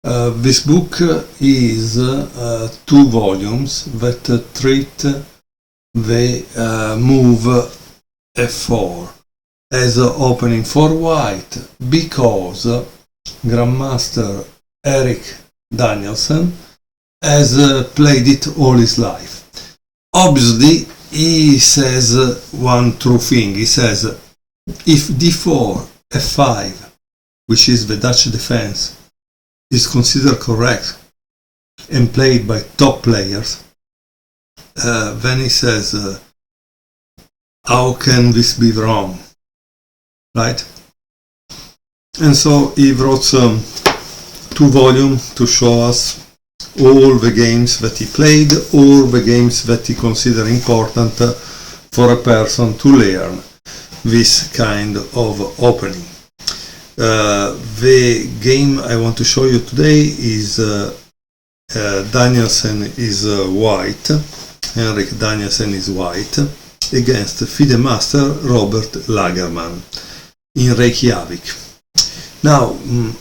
This book is 2 volumes that treat the move f4 as opening for white because Grandmaster Henrik Danielsen has played it all his life. Obviously, he says one true thing. He says, if d4, f5, which is the Dutch defense, is considered correct and played by top players, then he says, how can this be wrong? Right? And so he wrote 2 volumes to show us all the games that he played, all the games that he considered important for a person to learn this kind of opening. The game I want to show you today is Danielsen is white, Henrik Danielsen is white, against FIDE master Robert Lagerman in Reykjavik. Now,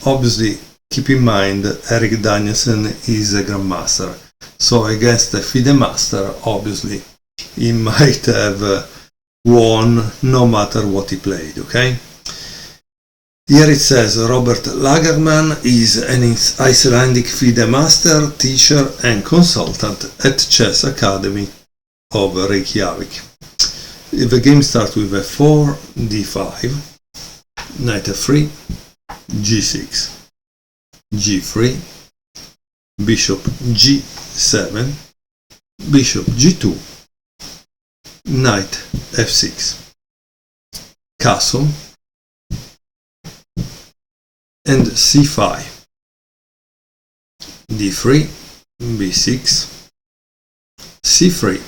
obviously, keep in mind Henrik Danielsen is a grandmaster, so against the FIDE master, obviously, he might have won no matter what he played, okay? Here it says Robert Lagerman is an Icelandic FIDE master, teacher and consultant at Chess Academy of Reykjavik. The game starts with f4, d5, knight f3, g6, g3, bishop g7, bishop g2, knight f6, castle, and c5, d3, b6, c3,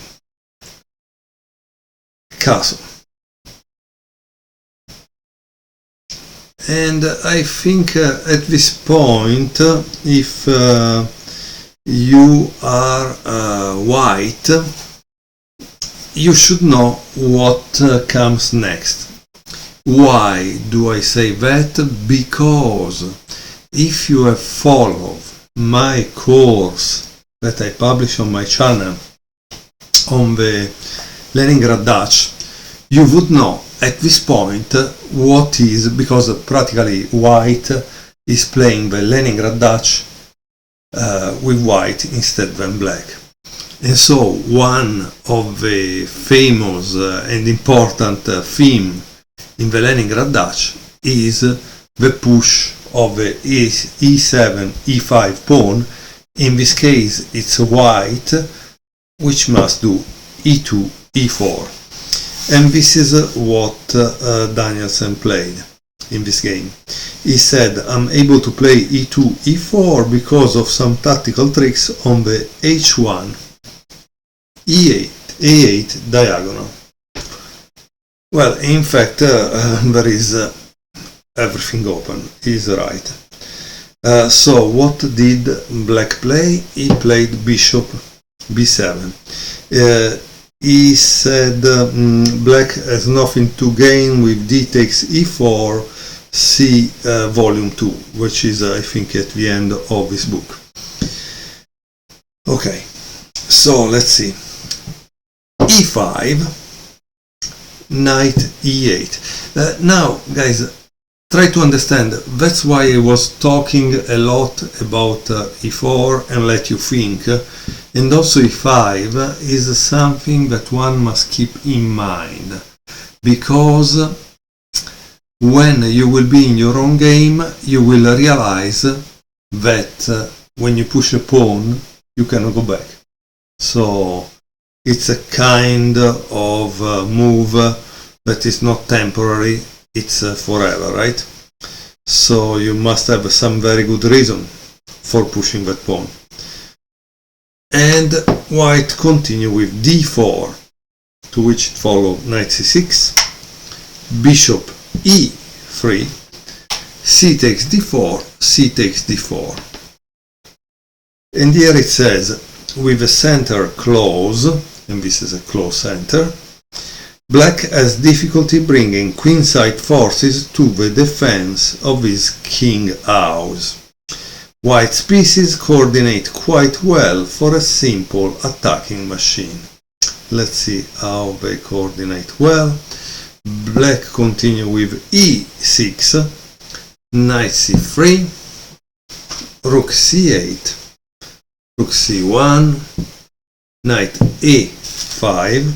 castle. And I think at this point, if you are white, you should know what comes next. Why do I say that? Because if you have followed my course that I publish on my channel on the Leningrad Dutch, you would know at this point what is, because practically white is playing the Leningrad Dutch with white instead than black. And so one of the famous and important theme in the Leningrad Dutch is the push of the e7, e5 pawn. In this case it's white which must do e2, e4. And this is what Danielsen played in this game. He said, I'm able to play e2, e4 because of some tactical tricks on the h1, e8, a8 diagonal. Well, in fact, there is everything open. He's right. So what did black play? He played bishop b7. He said black has nothing to gain with d takes e4, see volume 2, which is I think at the end of this book. Okay, so let's see. e5, knight e8. Now guys, try to understand, that's why I was talking a lot about e4 and let you think. And also e5 is something that one must keep in mind, because when you will be in your own game, you will realize that when you push a pawn, you cannot go back. So it's a kind of move that is not temporary, it's forever, right? So you must have some very good reason for pushing that pawn. And white continue with d4, to which it follow knight c6, bishop e3, c takes d4, c takes d4. And here it says, with the center close, and this is a close center, black has difficulty bringing queenside forces to the defense of his king house. White's pieces coordinate quite well for a simple attacking machine. Let's see how they coordinate well. Black continue with e6, knight c3, rook c8, rook c1, knight a5,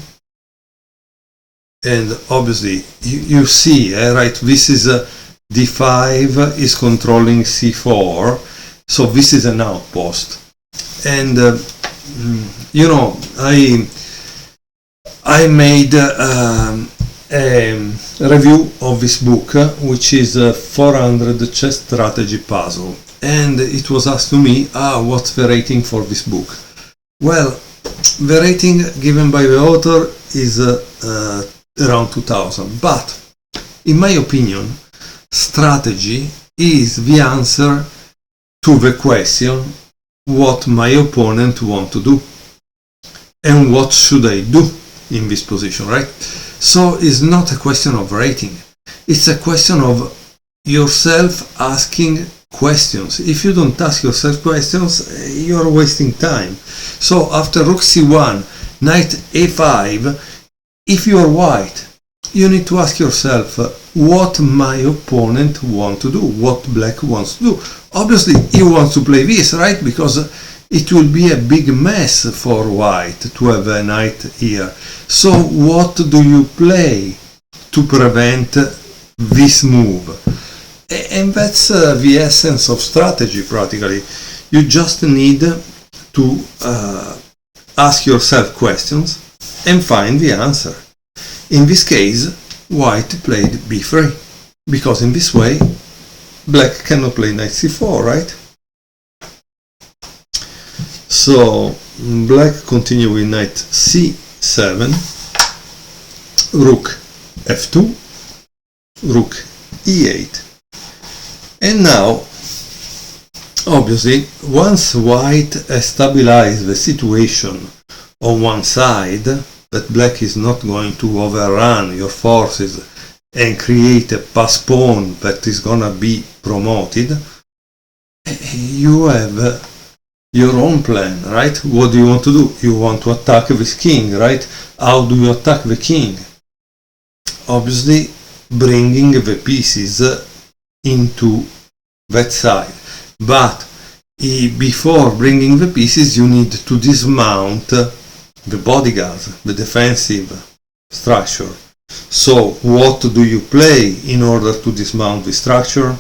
and obviously you see, right, this is d5 is controlling c4, so this is an outpost. And you know, I made a review of this book, which is 400 chess strategy puzzle, and it was asked to me, what's the rating for this book? Well, the rating given by the author is around 2000, but in my opinion, strategy is the answer to the question what my opponent want to do and what should I do in this position, right? So it's not a question of rating, it's a question of yourself asking questions. If you don't ask yourself questions, you're wasting time. So after rook c1, knight a5, if you're white, you need to ask yourself what my opponent wants to do, what black wants to do. Obviously he wants to play this, right? Because it will be a big mess for white to have a knight here. So what do you play to prevent this move? And that's the essence of strategy practically. You just need to ask yourself questions and find the answer. In this case, white played b3, because in this way black cannot play knight c4, right? So black continue with knight c7, rook f2, rook e8. And now, obviously, once white has stabilized the situation on one side, that black is not going to overrun your forces and create a pass pawn that is gonna be promoted, you have your own plan, right? What do you want to do? You want to attack this king, right? How do you attack the king? Obviously, bringing the pieces into that side. But before bringing the pieces, you need to dismount the bodyguard, the defensive structure. So what do you play in order to dismount the structure?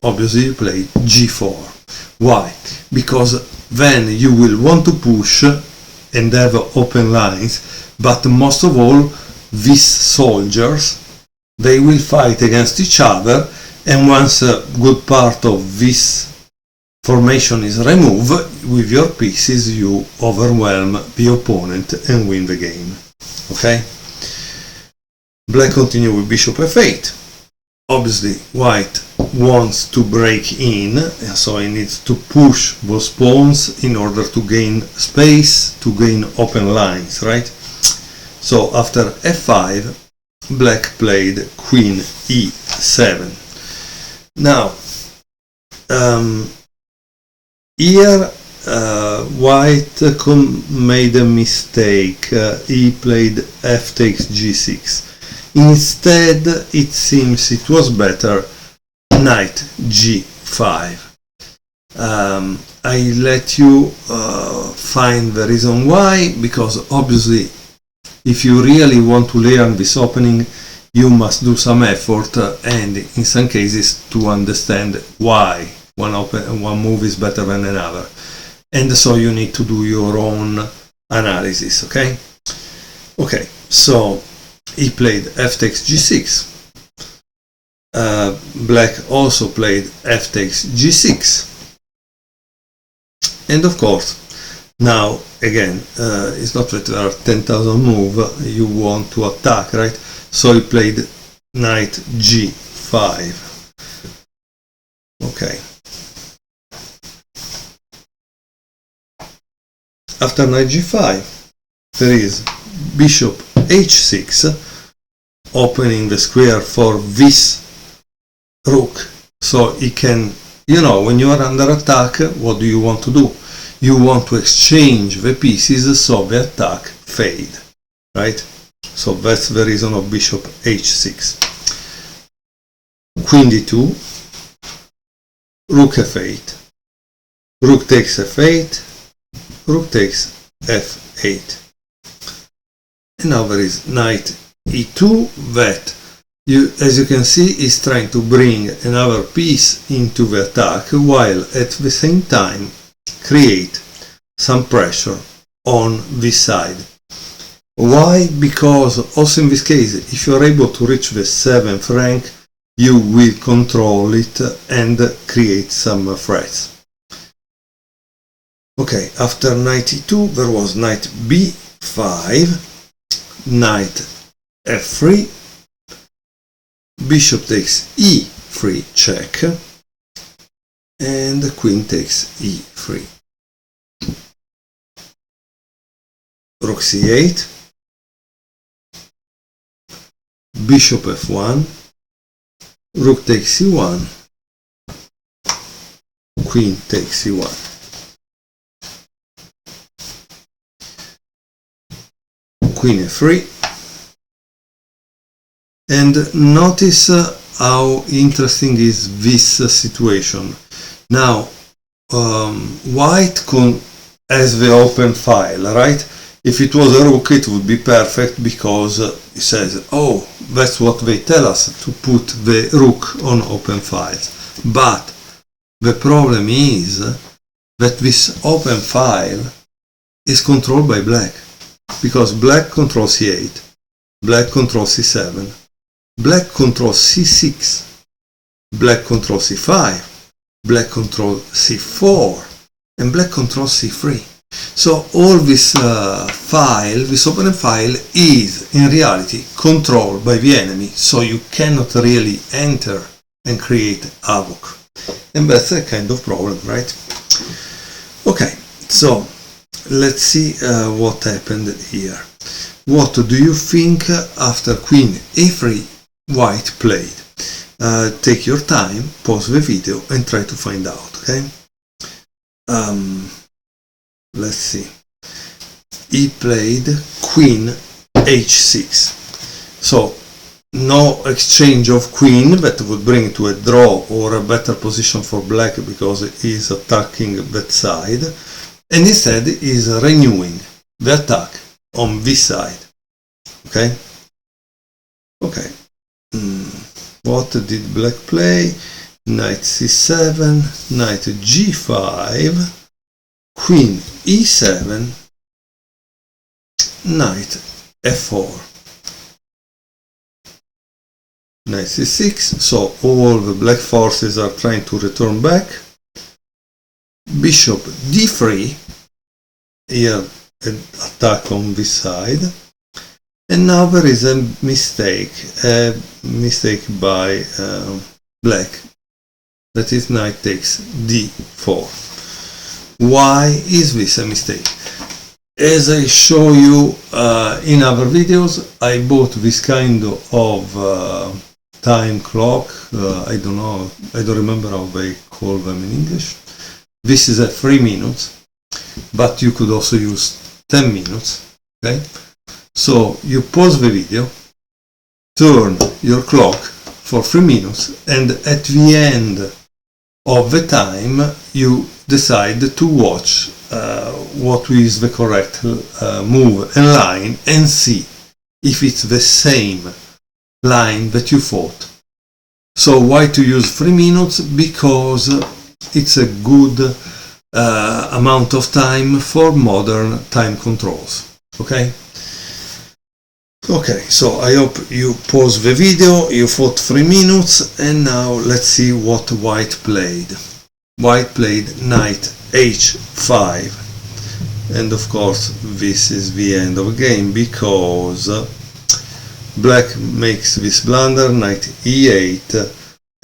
Obviously you play g4. Why? Because then you will want to push and have open lines, but most of all these soldiers, they will fight against each other, and once a good part of this formation is removed, with your pieces you overwhelm the opponent and win the game. Okay? Black continue with bishop f8. Obviously white wants to break in, so he needs to push those pawns in order to gain space, to gain open lines, right? So after f5, black played queen e7. Now here white made a mistake. He played f takes g6. Instead, it seems it was better knight g5. I let you find the reason why, because obviously if you really want to learn this opening, you must do some effort, and in some cases to understand why one move is better than another. And so you need to do your own analysis, okay? Okay, so he played f takes g6. Black also played f takes g6. And of course, now again, it's not that there are 10,000 moves you want to attack, right? So he played knight g5. Okay. After knight g5, there is bishop h6, opening the square for this rook, so he can you know, when you are under attack, what do you want to do? You want to exchange the pieces so the attack fade, right? So that's the reason of bishop h6. Queen d2, rook f8, rook takes f8, rook takes f8. And now there is knight e2 that, as you can see, is trying to bring another piece into the attack while at the same time create some pressure on this side. Why? Because also in this case, if you are able to reach the 7th rank, you will control it and create some threats. Okay, after knight e2 there was knight b5, knight f3, bishop takes e3 check, and the queen takes e3. Rook c8, bishop f1, rook takes c1, queen takes c1. Queen f3, and notice how interesting is this situation. Now white has the open file, right? If it was a rook it would be perfect, because it says, oh, that's what they tell us, to put the rook on open files. But the problem is that this open file is controlled by black, because black controls c8, black controls c7, black controls c6, black controls c5, black controls c4, and black controls c3. So all this file, this open file, is in reality controlled by the enemy, so you cannot really enter and create havoc. And that's a kind of problem, right? Okay, so let's see what happened here. What do you think after queen a3 white played? Take your time, pause the video and try to find out, okay? Let's see. He played queen h6. So no exchange of queen, that would bring to a draw or a better position for black, because he is attacking that side, and instead is renewing the attack on this side. Okay? Okay. What did black play? Knight c7, knight g5, queen e7, knight f4, knight c6, so all the black forces are trying to return back. Bishop d3, here an attack on this side, and now there is a mistake by black, that is knight takes d4. Why is this a mistake? As I show you in other videos, I bought this kind of time clock. I don't know, I don't remember how they call them in English. This is at 3 minutes, but you could also use 10 minutes. Okay, so you pause the video, turn your clock for 3 minutes, and at the end of the time you decide to watch what is the correct move and line, and see if it's the same line that you thought. So why to use 3 minutes? Because it's a good amount of time for modern time controls. Okay? Okay, so I hope you pause the video, you thought 3 minutes, and now let's see what white played. White played knight h5, and of course this is the end of the game, because black makes this blunder, knight e8,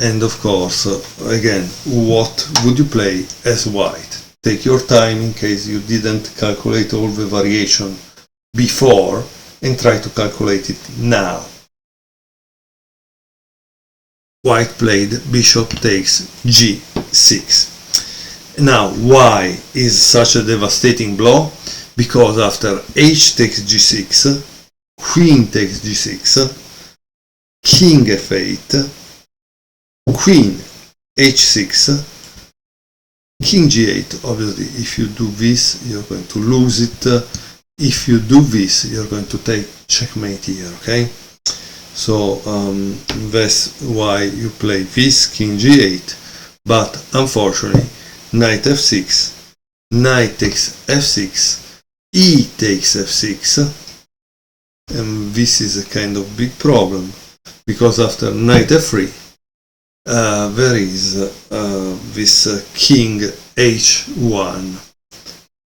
and of course again, what would you play as white? Take your time in case you didn't calculate all the variation before, and try to calculate it now. white played bishop takes g6. Now, why is such a devastating blow? Because after h takes g6, queen takes g6, king f8, queen h6, king g8. Obviously, if you do this, you're going to lose it. If you do this, you're going to take checkmate here, okay? So that's why you play this, king g8, but unfortunately, knight f6, knight takes f6, e takes f6, and this is a kind of big problem, because after knight f3, there is this king h1,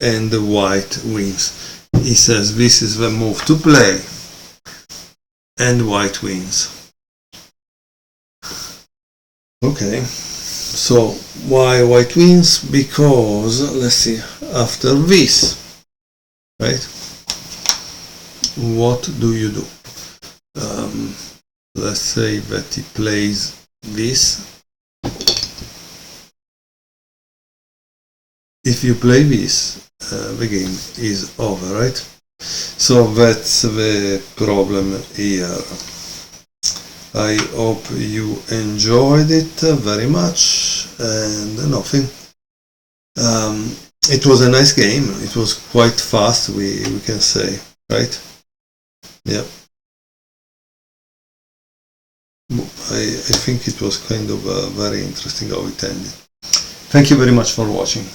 and the white wins. He says this is the move to play, and white wins. Okay, so why white wins? Because, let's see, after this, right, what do you do? Let's say that he plays this. If you play this, the game is over, right? So that's the problem here. I hope you enjoyed it very much, and nothing. It was a nice game. It was quite fast, we can say, right? Yeah. I think it was kind of very interesting how it ended. Thank you very much for watching.